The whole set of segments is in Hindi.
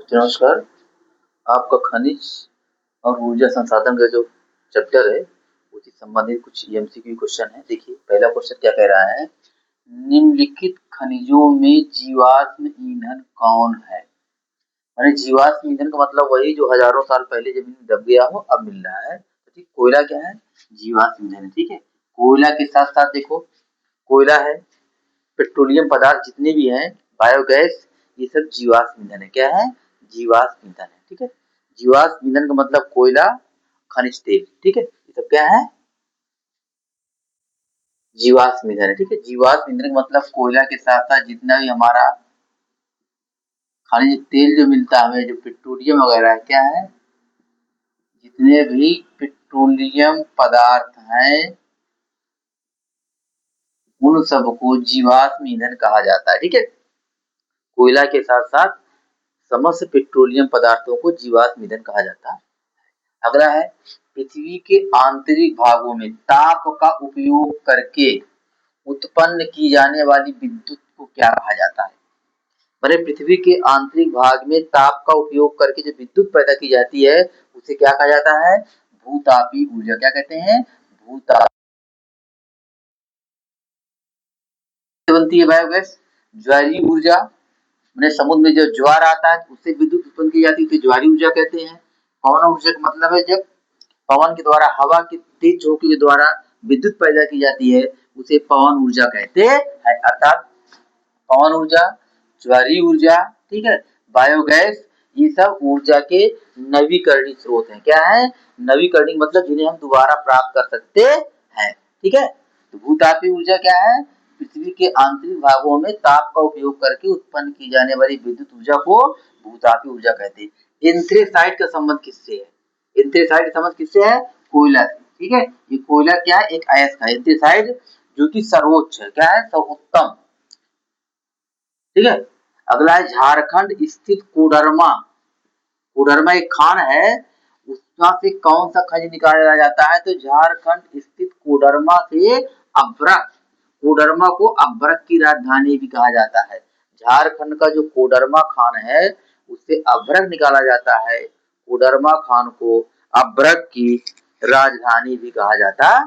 नमस्कार। आपका खनिज और ऊर्जा संसाधन का जो चैप्टर है उसी संबंधित कुछ एमसीक्यू क्वेश्चन है। देखिए पहला क्वेश्चन क्या कह रहा है, निम्नलिखित खनिजों में जीवाश्म ईंधन कौन है। माने जीवाश्म ईंधन का मतलब वही जो हजारों साल पहले जमीन में दब गया हो अब मिल रहा है। तो ठीक कोयला क्या है, जीवाश्म ईंधन है। ठीक है, कोयला के साथ साथ देखो कोयला है, पेट्रोलियम पदार्थ जितने भी हैं, बायोगैस, ये सब जीवाश्म ईंधन है। क्या है, जीवाश्म ईंधन है। ठीक है, जीवाश्म ईंधन का मतलब कोयला, खनिज तेल। ठीक है, ये सब क्या है, जीवाश्म ईंधन है। ठीक है, जीवाश्म ईंधन का मतलब कोयला के साथ साथ जितना भी हमारा खनिज तेल जो मिलता है हमें, जो पेट्रोलियम वगैरह है, क्या है, जितने भी पेट्रोलियम पदार्थ हैं उन सबको जीवाश्म ईंधन कहा जाता है। ठीक है, कोयला के साथ साथ समस्त पेट्रोलियम पदार्थों को जीवाश्म ईंधन कहा जाता है। अगला है, पृथ्वी के आंतरिक भागों में ताप का उपयोग करके उत्पन्न की जाने वाली विद्युत को क्या कहा जाता है। मैंने पृथ्वी के आंतरिक भाग में ताप का उपयोग करके जो विद्युत पैदा की जाती है उसे क्या कहा जाता है, भूतापी ऊर्जा। क्या कहते हैं, भूताप बनती है बायोगैस। ज्वारीय ऊर्जा, मैंने समुद्र में जो ज्वार आता है उससे विद्युत उत्पन्न की जाती है, ज्वारीय ऊर्जा कहते हैं। पवन ऊर्जा का मतलब है जब पवन के द्वारा हवा की तेज झोंके के द्वारा विद्युत पैदा की जाती है उसे पवन ऊर्जा कहते हैं। अर्थात पवन ऊर्जा, ज्वारीय ऊर्जा, ठीक है, बायोगैस, ये सब ऊर्जा के नवीकरणीय स्रोत हैं। क्या है, नवीकरणीय मतलब जिन्हें हम दोबारा प्राप्त कर सकते हैं। ठीक है, तो भूतापीय ऊर्जा क्या है, पृथ्वी के आंतरिक भागों में ताप का उपयोग करके उत्पन्न की जाने वाली विद्युत ऊर्जा को भूतापीय ऊर्जा कहते हैं। एंथ्रेसाइट का संबंध किससे है, एंथ्रेसाइट का संबंध किससे है, कोयला से। ठीक है, ये कोयला क्या है, एक अयस्क है एंथ्रेसाइट, जो कि सर्वोच्च है। क्या है, सर्वोत्तम। ठीक है, अगला है झारखंड स्थित कोडरमा। कोडरमा एक खान है, उसमें से कौन सा खनिज निकाला जाता है, तो झारखंड स्थित कोडरमा से अभ्रक। कोडरमा को अभ्रक की राजधानी भी कहा जाता है। झारखंड का जो कोडरमा खान है उससे अभ्रक निकाला जाता है। कोडरमा खान को अभ्रक की राजधानी भी कहा जाता है।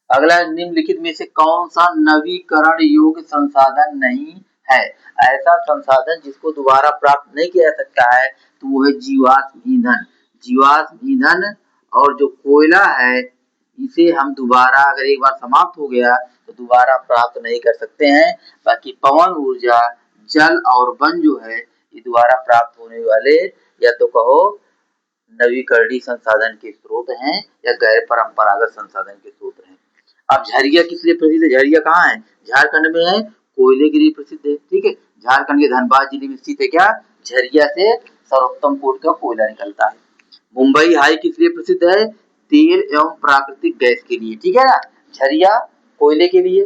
अगला, निम्नलिखित में से कौन सा नवीकरण योग्य संसाधन नहीं है। ऐसा संसाधन जिसको दोबारा प्राप्त नहीं किया जा सकता है तो वो है जीवाश्म ईंधन। जीवाश्म ईंधन और जो कोयला है इसे हम दोबारा अगर एक बार समाप्त हो गया तो दोबारा प्राप्त नहीं कर सकते हैं। बाकी पवन ऊर्जा, जल और वन जो है ये दोबारा प्राप्त होने वाले या तो कहो नवीकरणीय संसाधन के स्रोत हैं या गैर परंपरागत संसाधन के स्रोत हैं। अब झरिया किस लिए प्रसिद्ध है, झरिया कहाँ है, झारखंड में है, कोयले के लिए प्रसिद्ध है। ठीक है, झारखंड के धनबाद जिले में स्थित है। क्या, झरिया से सर्वोत्तम कोट का कोयला निकलता है। मुंबई हाई किस लिए प्रसिद्ध है, तेल एवं प्राकृतिक गैस के लिए। ठीक है ना, झरिया कोयले के लिए,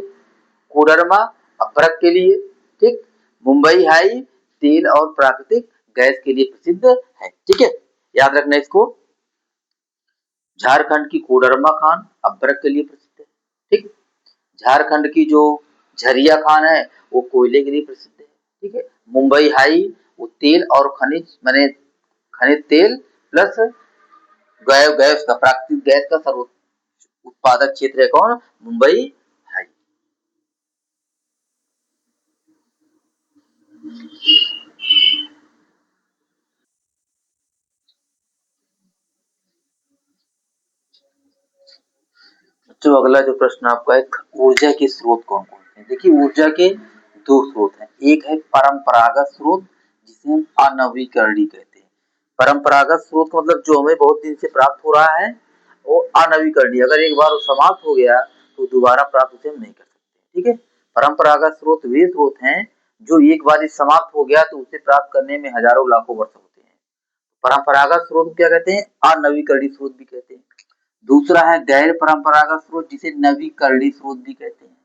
कोडरमा अभ्रक के लिए। ठीक, मुंबई हाई तेल और प्राकृतिक गैस के लिए प्रसिद्ध है। ठीक है, याद रखना इसको। झारखंड की कोडरमा खान अभ्रक के लिए प्रसिद्ध है। ठीक, झारखंड की जो झरिया खान है वो कोयले के लिए प्रसिद्ध है। ठीक है, मुंबई हाई वो तेल और खनिज माने खनिज तेल प्लस गैस का, प्राकृतिक गैस का सर्व उत्पादक क्षेत्र है। कौन, मुंबई हाई। जो अगला जो प्रश्न आपका है, ऊर्जा के स्रोत कौन कौन से हैं। देखिए ऊर्जा के दो स्रोत हैं, एक है परंपरागत स्रोत जिसे हम अनवीकरणीय कहते हैं। परंपरागत स्रोत का मतलब जो हमें बहुत दिन से प्राप्त हो रहा है वो अनवीकरणीय, अगर एक बार वो समाप्त हो गया तो दोबारा प्राप्त उसे हम नहीं कर सकते। ठीक है, परंपरागत स्रोत वे स्रोत हैं जो एक बार ही समाप्त हो गया तो उसे प्राप्त करने में हजारों लाखों वर्ष होते हैं। परंपरागत स्रोत क्या कहते हैं, अनवीकरणीय स्रोत भी कहते हैं। दूसरा है गैर परंपरागत स्रोत जिसे नवीकरणीय स्रोत भी कहते हैं।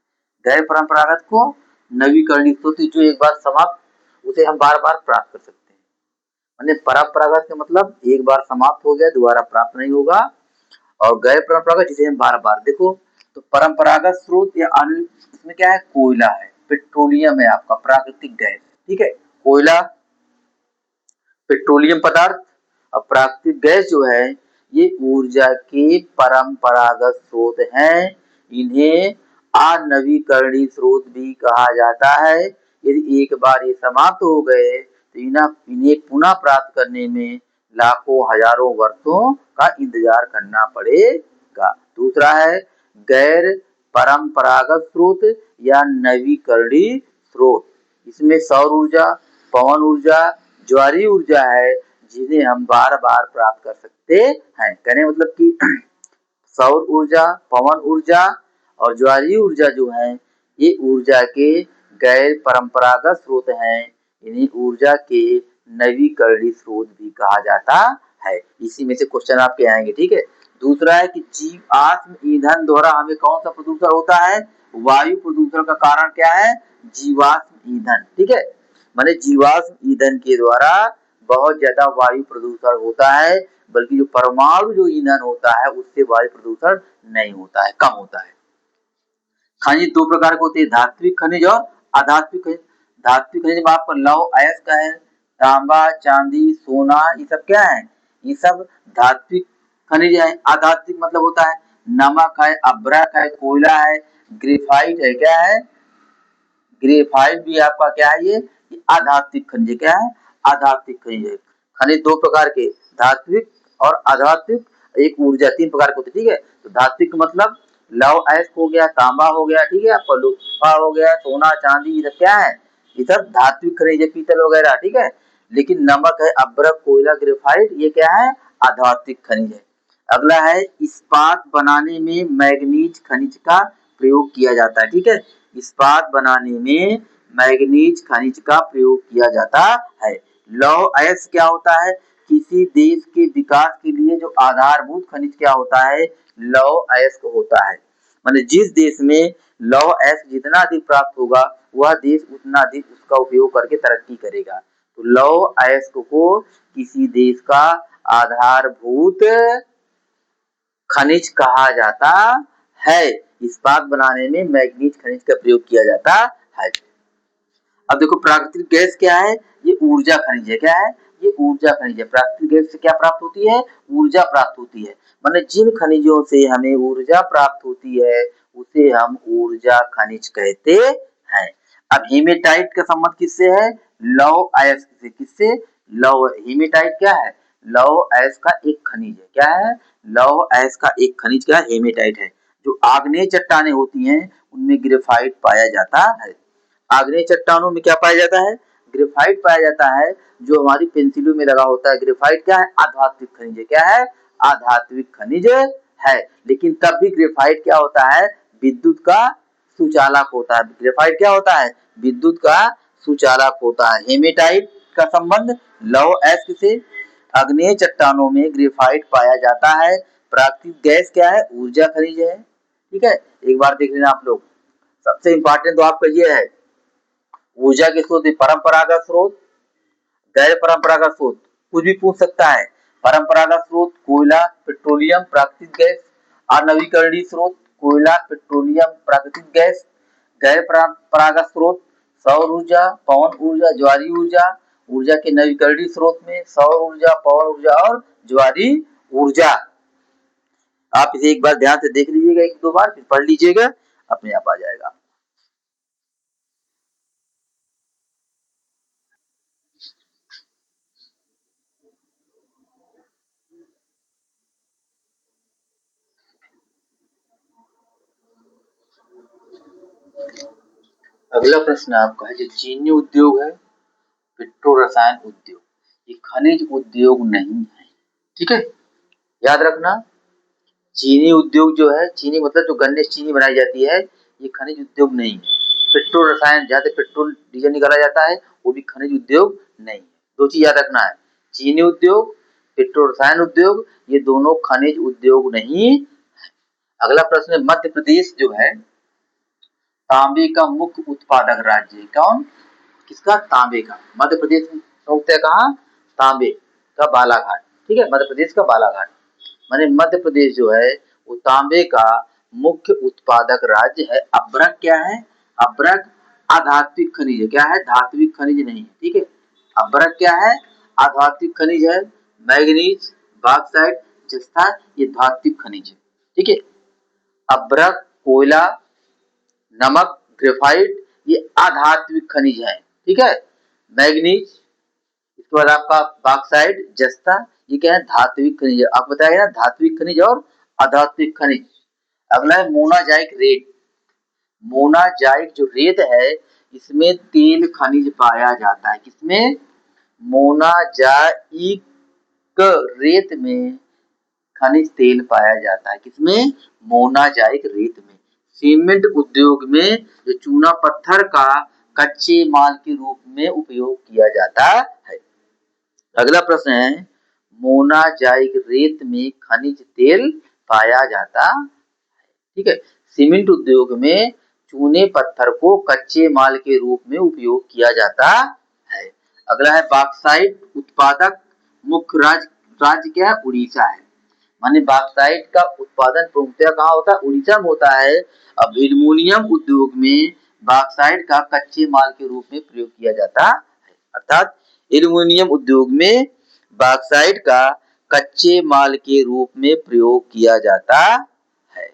गैर परंपरागत को नवीकरणीय स्रोत जो एक बार समाप्त उसे हम बार बार प्राप्त कर सकते हैं। माने परंपरागत का मतलब एक बार समाप्त हो गया दोबारा प्राप्त नहीं होगा, और गैर परंपरागत जिसे हम बार बार देखो। तो परंपरागत स्रोत या इसमें क्या है, कोयला है, पेट्रोलियम है, आपका प्राकृतिक गैस। ठीक है, कोयला पेट्रोलियम पदार्थ और प्राकृतिक गैस जो है ये ऊर्जा के परंपरागत स्रोत हैं। इन्हें अनवीकरणीय स्रोत भी कहा जाता है। यदि एक बार ये समाप्त हो गए तो इन्हें पुनः प्राप्त करने में लाखों हजारों वर्षों का इंतजार करना पड़ेगा। दूसरा है गैर परंपरागत स्रोत या नवीकरणीय स्रोत। इसमें सौर ऊर्जा, पवन ऊर्जा, ज्वारीय ऊर्जा है जिन्हें हम बार बार प्राप्त कर सकते हैं। कहने मतलब कि सौर ऊर्जा, पवन ऊर्जा और ज्वारीय ऊर्जा जो है ये ऊर्जा के गैर परंपरागत स्रोत हैं। इन्हीं ऊर्जा के नवीकरणीय स्रोत भी कहा जाता है। इसी में से क्वेश्चन आपके आएंगे, ठीक है। दूसरा है कि जीवाश्म ईंधन द्वारा हमें कौन सा प्रदूषण होता है? वायु प्रदूषण का कारण क्या है? जीवाश्म ईंधन, ठीक है। माने जीवाश्म ईंधन के द्वारा बहुत ज्यादा वायु प्रदूषण होता है, बल्कि जो परमाणु जो ईंधन होता है उससे वायु प्रदूषण नहीं होता है, कम होता है। खनिज दो प्रकार के होते हैं, धात्विक खनिज और अधात्विक खनिज। धात्विक खनिज में आपका लौह अयस्क है, तांबा, चांदी, सोना, ये सब क्या है? ये सब धात्विक खनिज है। अधात्विक मतलब होता है नमक है, अभ्रक है, कोयला है, ग्रेफाइट है, क्या है? ग्रेफाइट भी आपका क्या है? ये अधात्विक खनिज क्या है? अधात्विक खनिज है। खनिज दो प्रकार के, धात्विक और अधात्विक। एक ऊर्जा तीन प्रकार के होते, ठीक है। तो धात्विक मतलब लौह अयस्क हो गया, तांबा हो गया, ठीक है, आपका लोहा हो गया, सोना, चांदी, ये सब क्या है? ये सब धात्विक खनिज है, पीतल वगैरह, ठीक है। लेकिन नमक है, अभ्रक, कोयला, ग्रेफाइट, ये क्या है? अधात्विक खनिज है। अगला है इस्पात बनाने में मैग्नीज खनिज का प्रयोग किया जाता है, ठीक है। इस्पात बनाने में मैग्नीज खनिज का प्रयोग किया जाता है। लौह अयस्क क्या होता है? किसी देश के विकास के लिए जो आधारभूत खनिज क्या होता है? लौह अयस्क होता है। मतलब जिस देश में लौह अयस्क जितना अधिक प्राप्त होगा वह देश उतना अधिक उसका उपयोग करके तरक्की करेगा। तो लौह अयस्क को किसी देश का आधारभूत खनिज कहा जाता है। इस्पात बनाने में मैग्नीज खनिज का प्रयोग किया जाता है। अब देखो प्राकृतिक गैस क्या है? ये ऊर्जा खनिज है, क्या है? ये ऊर्जा खनिज है। प्राकृतिक गैस से क्या प्राप्त होती है? ऊर्जा प्राप्त होती है। माने जिन खनिजों से हमें ऊर्जा प्राप्त होती है उसे हम ऊर्जा खनिज कहते हैं। अब हेमेटाइट का संबंध किससे है? लौह अयस्क से। किससे? लौह। हेमेटाइट क्या है? लौह अयस्क का एक खनिज है, क्या है? लौह अयस्क का एक खनिज क्या? हेमेटाइट है। जो आग्नेय चट्टानें होती हैं उनमें ग्रेफाइट पाया जाता है। आग्नेय चट्टानों में क्या पाया जाता है? ग्रेफाइट पाया जाता है। जो हमारी पेंसिलों में लगा होता है ग्रेफाइट क्या है? आधात्विक खनिज है, क्या है? आधात्विक खनिज है। लेकिन तब भी ग्रेफाइट क्या होता है? विद्युत का सुचालक होता है। ग्रेफाइट क्या होता है? विद्युत का सुचालक होता है। हेमेटाइट का संबंध लौह अयस्क से। आग्नेय चट्टानों में ग्रेफाइट पाया जाता है। प्राकृतिक गैस क्या है? ऊर्जा खनिज है, ठीक है। एक बार देख लेना आप लोग। सबसे इंपॉर्टेंट तो आपका ये है ऊर्जा के स्रोत, परंपरागत स्रोत, गैर परंपरागत स्रोत, कुछ भी पूछ सकता है। परंपरागत स्रोत कोयला, पेट्रोलियम, प्राकृतिक गैस। अनवीकरणीय स्रोत कोयला, पेट्रोलियम, प्राकृतिक गैस। गैर परंपरागत स्रोत सौर ऊर्जा, पवन ऊर्जा, ज्वारीय ऊर्जा। ऊर्जा के नवीकरणीय स्रोत में सौर ऊर्जा, पवन ऊर्जा और ज्वारीय ऊर्जा। आप इसे एक बार ध्यान से देख लीजिएगा, एक दो बार फिर पढ़ लीजिएगा, अपने आप आ जाएगा। अगला प्रश्न आपका है जो चीनी उद्योग है, पेट्रो रसायन उद्योग, ये खनिज उद्योग नहीं है, ठीक है। याद रखना चीनी उद्योग जो है, चीनी मतलब जो गन्ने से चीनी बनाई जाती है, ये खनिज उद्योग नहीं है। पेट्रो रसायन जहाँ से पेट्रोल डीजल निकाला जाता है वो भी खनिज उद्योग नहीं है। दो चीज याद रखना है, चीनी उद्योग, पेट्रो रसायन उद्योग, ये दोनों खनिज उद्योग नहीं। अगला प्रश्न है मध्य प्रदेश जो है तांबे का मुख्य उत्पादक राज्य है। कौन? किसका? तांबे का। मध्य प्रदेश में होता है कहाँ? तांबे का बालाघाट, ठीक है, मध्य प्रदेश का बालाघाट। माने मध्य प्रदेश जो है वो तांबे का मुख्य उत्पादक राज्य है। अभ्रक क्या है? अभ्रक अधात्विक खनिज है, क्या है? धात्विक खनिज नहीं है, ठीक है। अभ्रक क्या है? अधात्विक खनिज है, मैग्नीज, बॉक्साइट, जस्ता ये धात्विक खनिज है। ठीक है, अभ्रक, कोयला, नमक, ग्रेफाइट ये अधात्विक खनिज है। ठीक है, मैग्नीज, इसके बाद आपका बॉक्साइट, जस्ता ये क्या है, धात्विक खनिज है। आप बताइए ना, धात्विक खनिज और अधात्विक खनिज। अगला है मोनाजाइक रेत। मोनाजाइट जो रेत है इसमें तेल खनिज पाया जाता है। किसमें? मोनाजाइक रेत में खनिज तेल पाया जाता है। किसमें? मोनाजाइक रेत में। सीमेंट उद्योग में जो चूना पत्थर का कच्चे माल के रूप में उपयोग किया जाता है। अगला प्रश्न है, मोनाजाइक रेत में खनिज तेल पाया जाता है। ठीक है, सीमेंट उद्योग में चूने पत्थर को कच्चे माल के रूप में उपयोग किया जाता है। अगला है बॉक्साइट उत्पादक मुख्य राज्य क्या है? उड़ीसा है। माने बॉक्साइट का उत्पादन प्रमुखतः कहाँ होता है? उड़ीसा में होता है। अब एल्युमिनियम उद्योग में बॉक्साइट का कच्चे माल के रूप में प्रयोग किया जाता है। अर्थात एल्युमिनियम उद्योग में बॉक्साइट का कच्चे माल के रूप में प्रयोग किया जाता है।